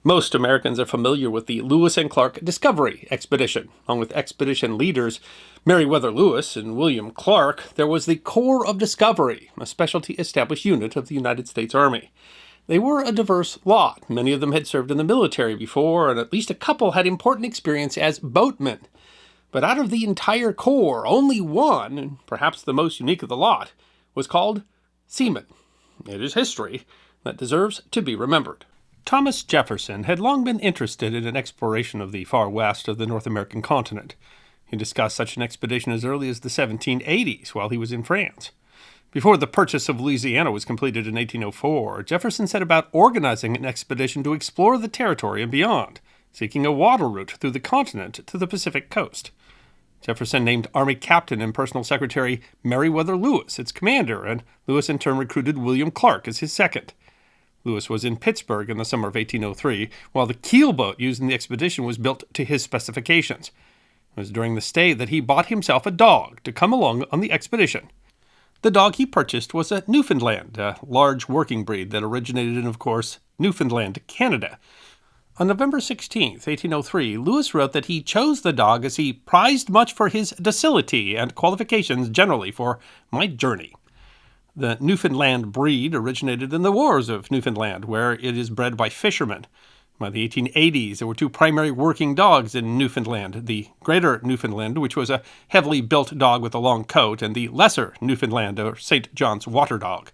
Most Americans are familiar with the Lewis and Clark Discovery Expedition. Along with expedition leaders Meriwether Lewis and William Clark, there was the Corps of Discovery, a specialty established unit of the United States Army. They were a diverse lot. Many of them had served in the military before, and at least a couple had important experience as boatmen. But out of the entire Corps, only one, and perhaps the most unique of the lot, was called Seaman. It is history that deserves to be remembered. Thomas Jefferson had long been interested in an exploration of the far west of the North American continent. He discussed such an expedition as early as the 1780s while he was in France. Before the purchase of Louisiana was completed in 1804, Jefferson set about organizing an expedition to explore the territory and beyond, seeking a water route through the continent to the Pacific coast. Jefferson named Army Captain and Personal Secretary Meriwether Lewis its commander, and Lewis in turn recruited William Clark as his second. Lewis was in Pittsburgh in the summer of 1803, while the keelboat used in the expedition was built to his specifications. It was during the stay that he bought himself a dog to come along on the expedition. The dog he purchased was a Newfoundland, a large working breed that originated in, of course, Newfoundland, Canada. On November 16, 1803, Lewis wrote that he chose the dog as he prized much for his docility and qualifications generally for my journey. The Newfoundland breed originated in the wars of Newfoundland, where it is bred by fishermen. By the 1880s, there were two primary working dogs in Newfoundland, the Greater Newfoundland, which was a heavily built dog with a long coat, and the Lesser Newfoundland, or St. John's water dog.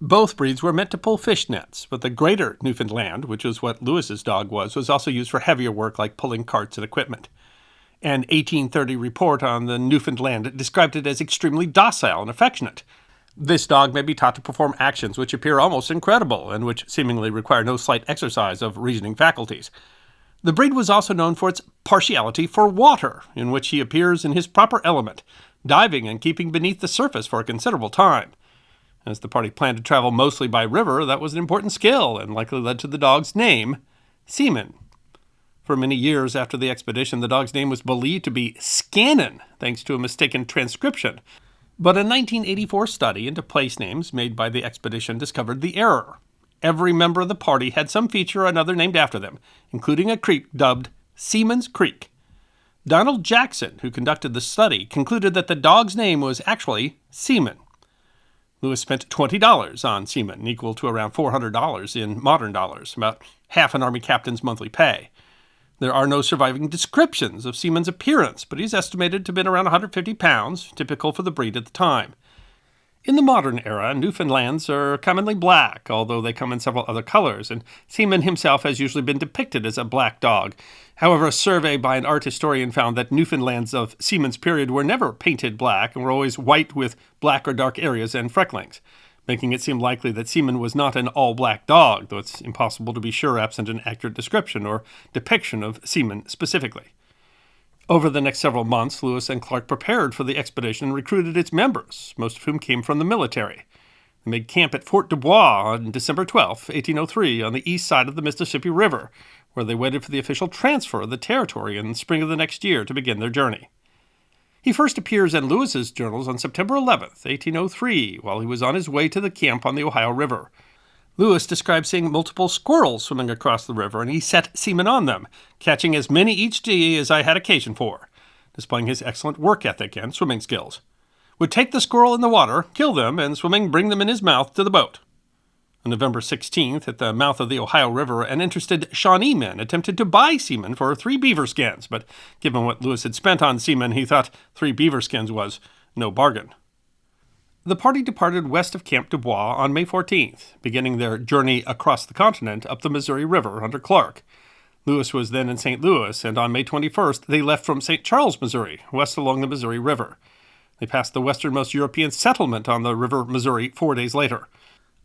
Both breeds were meant to pull fish nets, but the Greater Newfoundland, which was what Lewis's dog was also used for heavier work like pulling carts and equipment. An 1830 report on the Newfoundland described it as extremely docile and affectionate. This dog may be taught to perform actions which appear almost incredible and which seemingly require no slight exercise of reasoning faculties. The breed was also known for its partiality for water, in which he appears in his proper element, diving and keeping beneath the surface for a considerable time. As the party planned to travel mostly by river, that was an important skill and likely led to the dog's name, Seaman. For many years after the expedition, the dog's name was believed to be Scannon, thanks to a mistaken transcription. But a 1984 study into place names made by the expedition discovered the error. Every member of the party had some feature or another named after them, including a creek dubbed Seaman's Creek. Donald Jackson, who conducted the study, concluded that the dog's name was actually Seaman. Lewis spent $20 on Seaman, equal to around $400 in modern dollars, about half an Army captain's monthly pay. There are no surviving descriptions of Seaman's appearance, but he's estimated to have been around 150 pounds, typical for the breed at the time. In the modern era, Newfoundlands are commonly black, although they come in several other colors, and Seaman himself has usually been depicted as a black dog. However, a survey by an art historian found that Newfoundlands of Seaman's period were never painted black and were always white with black or dark areas and frecklings, making it seem likely that Seaman was not an all-black dog, though it's impossible to be sure absent an accurate description or depiction of Seaman specifically. Over the next several months, Lewis and Clark prepared for the expedition and recruited its members, most of whom came from the military. They made camp at Fort Dubois on December 12, 1803, on the east side of the Mississippi River, where they waited for the official transfer of the territory in the spring of the next year to begin their journey. He first appears in Lewis's journals on September 11, 1803, while he was on his way to the camp on the Ohio River. Lewis describes seeing multiple squirrels swimming across the river, and he set Seaman on them, catching as many each day as I had occasion for, displaying his excellent work ethic and swimming skills. Would take the squirrel in the water, kill them, and swimming bring them in his mouth to the boat. On November 16th, at the mouth of the Ohio River, an interested Shawnee man attempted to buy Seaman for 3 beaver skins, but given what Lewis had spent on Seaman, he thought 3 beaver skins was no bargain. The party departed west of Camp Dubois on May 14th, beginning their journey across the continent up the Missouri River under Clark. Lewis was then in St. Louis, and on May 21st, they left from St. Charles, Missouri, west along the Missouri River. They passed the westernmost European settlement on the River Missouri 4 days later.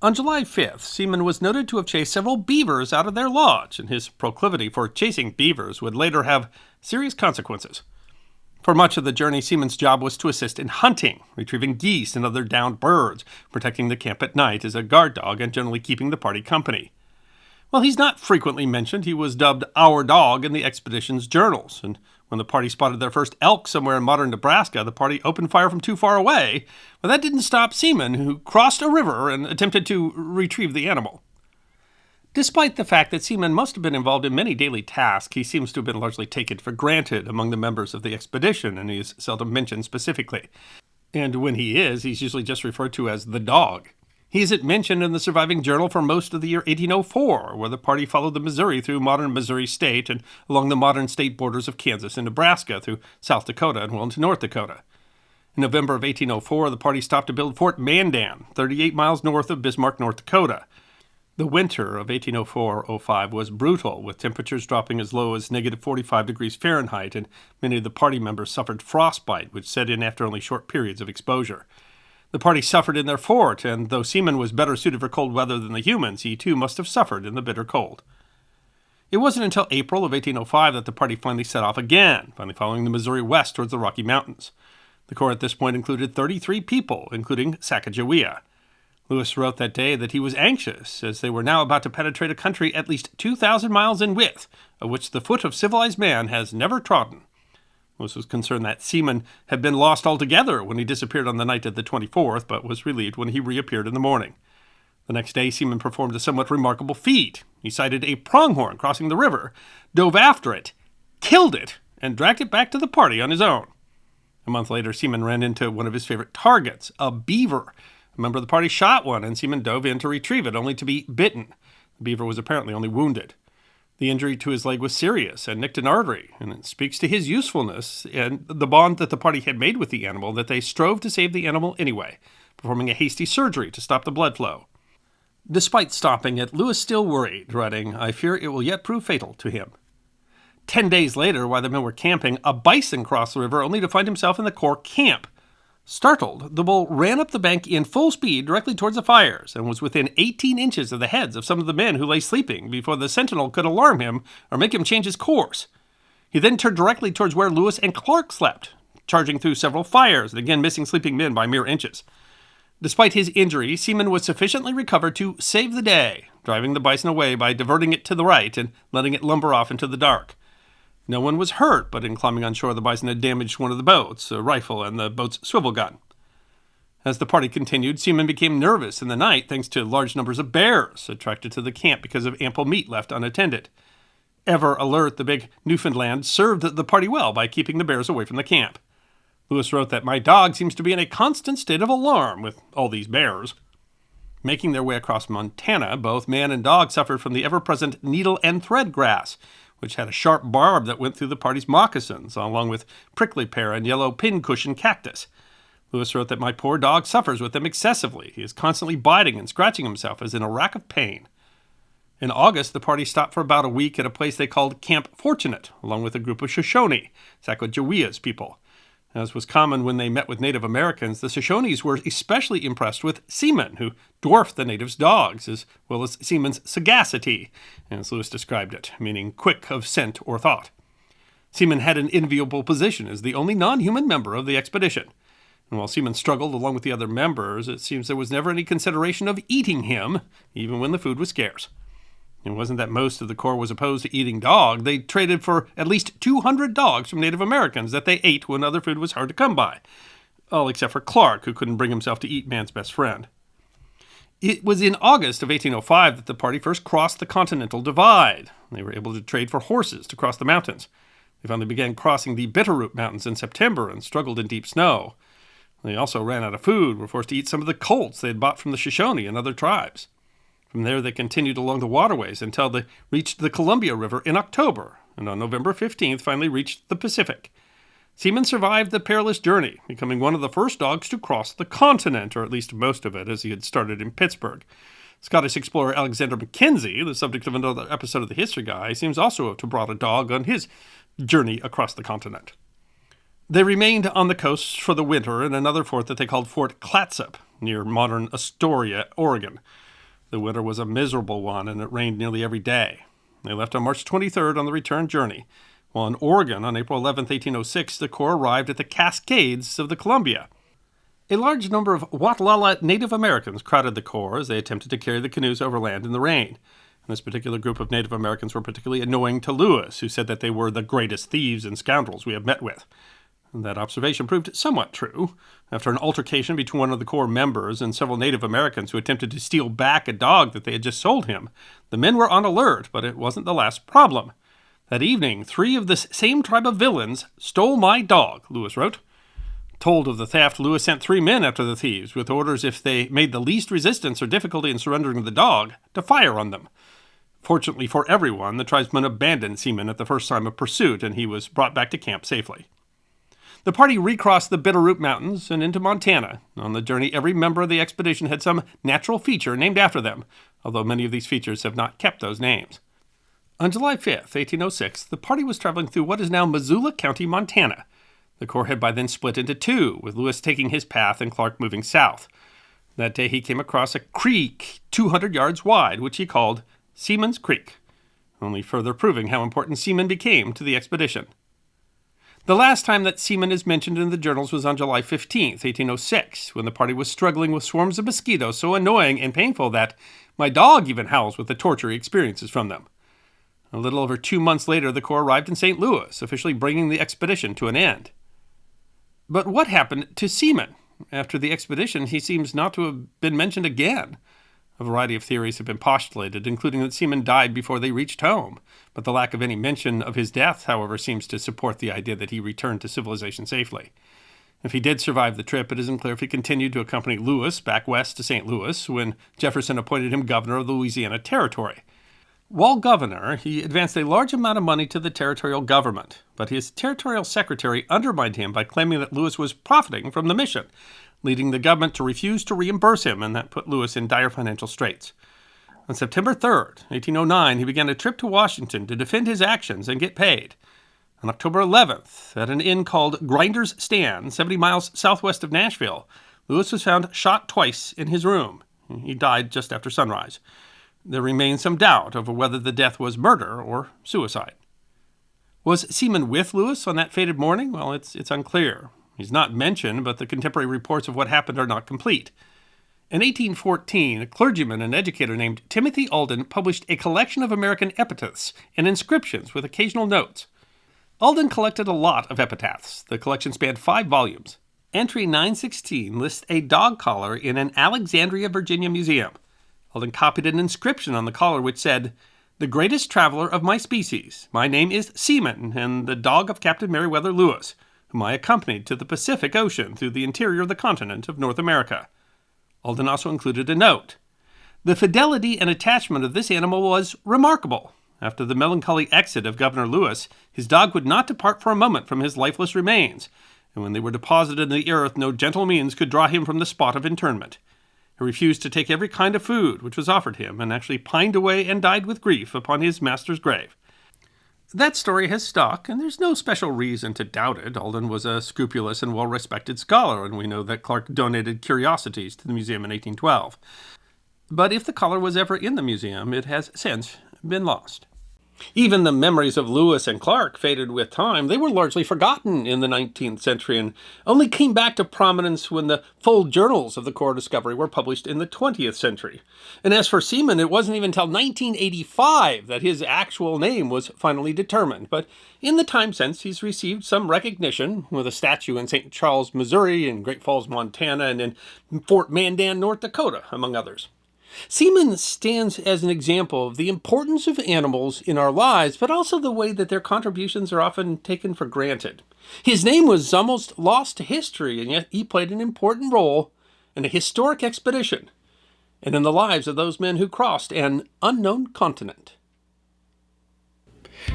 On July 5th, Seaman was noted to have chased several beavers out of their lodge, and his proclivity for chasing beavers would later have serious consequences. For much of the journey, Seaman's job was to assist in hunting, retrieving geese and other downed birds, protecting the camp at night as a guard dog, and generally keeping the party company. While he's not frequently mentioned, he was dubbed "our dog" in the expedition's journals, and when the party spotted their first elk somewhere in modern Nebraska, the party opened fire from too far away, but that didn't stop Seaman, who crossed a river and attempted to retrieve the animal. Despite the fact that Seaman must have been involved in many daily tasks, he seems to have been largely taken for granted among the members of the expedition, and he is seldom mentioned specifically. And when he is, he's usually just referred to as the dog. He isn't mentioned in the surviving journal for most of the year 1804, where the party followed the Missouri through modern Missouri State and along the modern state borders of Kansas and Nebraska through South Dakota and well into North Dakota. In November of 1804, the party stopped to build Fort Mandan, 38 miles north of Bismarck, North Dakota. The winter of 1804-05 was brutal, with temperatures dropping as low as negative 45 degrees Fahrenheit, and many of the party members suffered frostbite, which set in after only short periods of exposure. The party suffered in their fort, and though Seaman was better suited for cold weather than the humans, he too must have suffered in the bitter cold. It wasn't until April of 1805 that the party finally set off again, finally following the Missouri west towards the Rocky Mountains. The corps at this point included 33 people, including Sacagawea. Lewis wrote that day that he was anxious, as they were now about to penetrate a country at least 2,000 miles in width, of which the foot of civilized man has never trodden. Lewis was concerned that Seaman had been lost altogether when he disappeared on the night of the 24th, but was relieved when he reappeared in the morning. The next day, Seaman performed a somewhat remarkable feat. He sighted a pronghorn crossing the river, dove after it, killed it, and dragged it back to the party on his own. A month later, Seaman ran into one of his favorite targets, a beaver. A member of the party shot one, and Seaman dove in to retrieve it, only to be bitten. The beaver was apparently only wounded. The injury to his leg was serious and nicked an artery, and it speaks to his usefulness and the bond that the party had made with the animal that they strove to save the animal anyway, performing a hasty surgery to stop the blood flow. Despite stopping it, Lewis still worried, writing, "I fear it will yet prove fatal to him." 10 days later, while the men were camping, a bison crossed the river only to find himself in the corps camp. Startled, the bull ran up the bank in full speed directly towards the fires and was within 18 inches of the heads of some of the men who lay sleeping before the sentinel could alarm him or make him change his course. He then turned directly towards where Lewis and Clark slept, charging through several fires and again missing sleeping men by mere inches. Despite his injury, Seaman was sufficiently recovered to save the day, driving the bison away by diverting it to the right and letting it lumber off into the dark. No one was hurt, but in climbing on shore, the bison had damaged one of the boats, a rifle, and the boat's swivel gun. As the party continued, Seaman became nervous in the night thanks to large numbers of bears attracted to the camp because of ample meat left unattended. Ever alert, the big Newfoundland served the party well by keeping the bears away from the camp. Lewis wrote that, "My dog seems to be in a constant state of alarm with all these bears." Making their way across Montana, both man and dog suffered from the ever-present needle and thread grass, which had a sharp barb that went through the party's moccasins, along with prickly pear and yellow pincushion cactus. Lewis wrote that, "My poor dog suffers with them excessively. He is constantly biting and scratching himself as in a rack of pain." In August, the party stopped for about a week at a place they called Camp Fortunate, along with a group of Shoshone, Sacagawea's people. As was common when they met with Native Americans, the Shoshones were especially impressed with Seaman, who dwarfed the natives' dogs, as well as Seaman's sagacity, as Lewis described it, meaning quick of scent or thought. Seaman had an enviable position as the only non-human member of the expedition. And while Seaman struggled along with the other members, it seems there was never any consideration of eating him, even when the food was scarce. It wasn't that most of the Corps was opposed to eating dog. They traded for at least 200 dogs from Native Americans that they ate when other food was hard to come by. All except for Clark, who couldn't bring himself to eat man's best friend. It was in August of 1805 that the party first crossed the Continental Divide. They were able to trade for horses to cross the mountains. They finally began crossing the Bitterroot Mountains in September and struggled in deep snow. They also ran out of food, were forced to eat some of the colts they had bought from the Shoshone and other tribes. From there, they continued along the waterways until they reached the Columbia River in October, and on November 15th finally reached the Pacific. Seaman survived the perilous journey, becoming one of the first dogs to cross the continent, or at least most of it, as he had started in Pittsburgh. Scottish explorer Alexander Mackenzie, the subject of another episode of The History Guy, seems also to have brought a dog on his journey across the continent. They remained on the coast for the winter in another fort that they called Fort Clatsop, near modern Astoria, Oregon. The winter was a miserable one, and it rained nearly every day. They left on March 23rd on the return journey. While in Oregon, on April 11, 1806, the Corps arrived at the Cascades of the Columbia. A large number of Watlala Native Americans crowded the Corps as they attempted to carry the canoes overland in the rain. And this particular group of Native Americans were particularly annoying to Lewis, who said that they were the greatest thieves and scoundrels we have met with. And that observation proved somewhat true, After an altercation between one of the Corps members and several Native Americans who attempted to steal back a dog that they had just sold him, the men were on alert, but it wasn't the last problem. That evening, 3 of this same tribe of villains stole my dog, Lewis wrote. Told of the theft, Lewis sent 3 men after the thieves, with orders if they made the least resistance or difficulty in surrendering the dog, to fire on them. Fortunately for everyone, the tribesmen abandoned Seaman at the first sign of pursuit, and he was brought back to camp safely. The party recrossed the Bitterroot Mountains and into Montana. On the journey, every member of the expedition had some natural feature named after them, although many of these features have not kept those names. On July 5th, 1806, the party was traveling through what is now Missoula County, Montana. The Corps had by then split into 2, with Lewis taking his path and Clark moving south. That day he came across a creek 200 yards wide, which he called Seaman's Creek, only further proving how important Seaman became to the expedition. The last time that Seaman is mentioned in the journals was on July 15th, 1806, when the party was struggling with swarms of mosquitoes so annoying and painful that my dog even howls with the torture he experiences from them. A little over 2 months later, the Corps arrived in St. Louis, officially bringing the expedition to an end. But what happened to Seaman? After the expedition, he seems not to have been mentioned again. A variety of theories have been postulated, including that Seaman died before they reached home, but the lack of any mention of his death, however, seems to support the idea that he returned to civilization safely. If he did survive the trip, it isn't clear if he continued to accompany Lewis back west to St. Louis when Jefferson appointed him governor of the Louisiana Territory. While governor, he advanced a large amount of money to the territorial government, but his territorial secretary undermined him by claiming that Lewis was profiting from the mission, leading the government to refuse to reimburse him, and that put Lewis in dire financial straits. On September 3rd, 1809, he began a trip to Washington to defend his actions and get paid. On October 11th, at an inn called Grinder's Stand, 70 miles southwest of Nashville, Lewis was found shot twice in his room. He died just after sunrise. There remains some doubt over whether the death was murder or suicide. Was Seaman with Lewis on that fated morning? Well, it's unclear. He's not mentioned, but the contemporary reports of what happened are not complete. In 1814, a clergyman and educator named Timothy Alden published a collection of American epitaphs and inscriptions with occasional notes. Alden collected a lot of epitaphs. The collection spanned 5 volumes. Entry 916 lists a dog collar in an Alexandria, Virginia museum. Alden copied an inscription on the collar which said, "The greatest traveler of my species. My name is Seaman, and the dog of Captain Meriwether Lewis, whom I accompanied to the Pacific Ocean through the interior of the continent of North America." Alden also included a note. The fidelity and attachment of this animal was remarkable. After the melancholy exit of Governor Lewis, his dog would not depart for a moment from his lifeless remains, and when they were deposited in the earth, no gentle means could draw him from the spot of interment. He refused to take every kind of food which was offered him, and actually pined away and died with grief upon his master's grave. That story has stuck, and there's no special reason to doubt it. Alden was a scrupulous and well-respected scholar, and we know that Clark donated curiosities to the museum in 1812. But if the collar was ever in the museum, it has since been lost. Even the memories of Lewis and Clark faded with time. They were largely forgotten in the 19th century and only came back to prominence when the full journals of the Corps discovery were published in the 20th century. And as for Seaman, it wasn't even until 1985 that his actual name was finally determined. But in the time since, he's received some recognition with a statue in St. Charles, Missouri, in Great Falls, Montana, and in Fort Mandan, North Dakota, among others. Seaman stands as an example of the importance of animals in our lives, but also the way that their contributions are often taken for granted. His name was almost lost to history, and yet he played an important role in a historic expedition and in the lives of those men who crossed an unknown continent.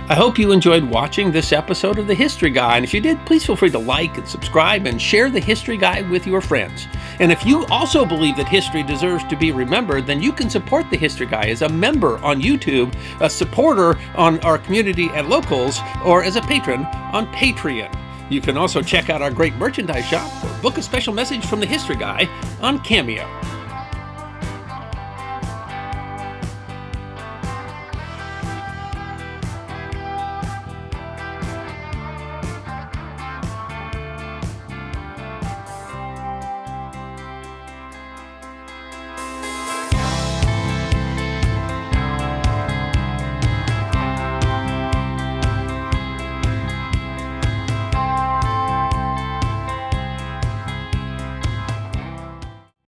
I hope you enjoyed watching this episode of The History Guy, and if you did, please feel free to like and subscribe and share The History Guy with your friends. And if you also believe that history deserves to be remembered, then you can support The History Guy as a member on YouTube, a supporter on our community and locals, or as a patron on Patreon. You can also check out our great merchandise shop or book a special message from The History Guy on Cameo.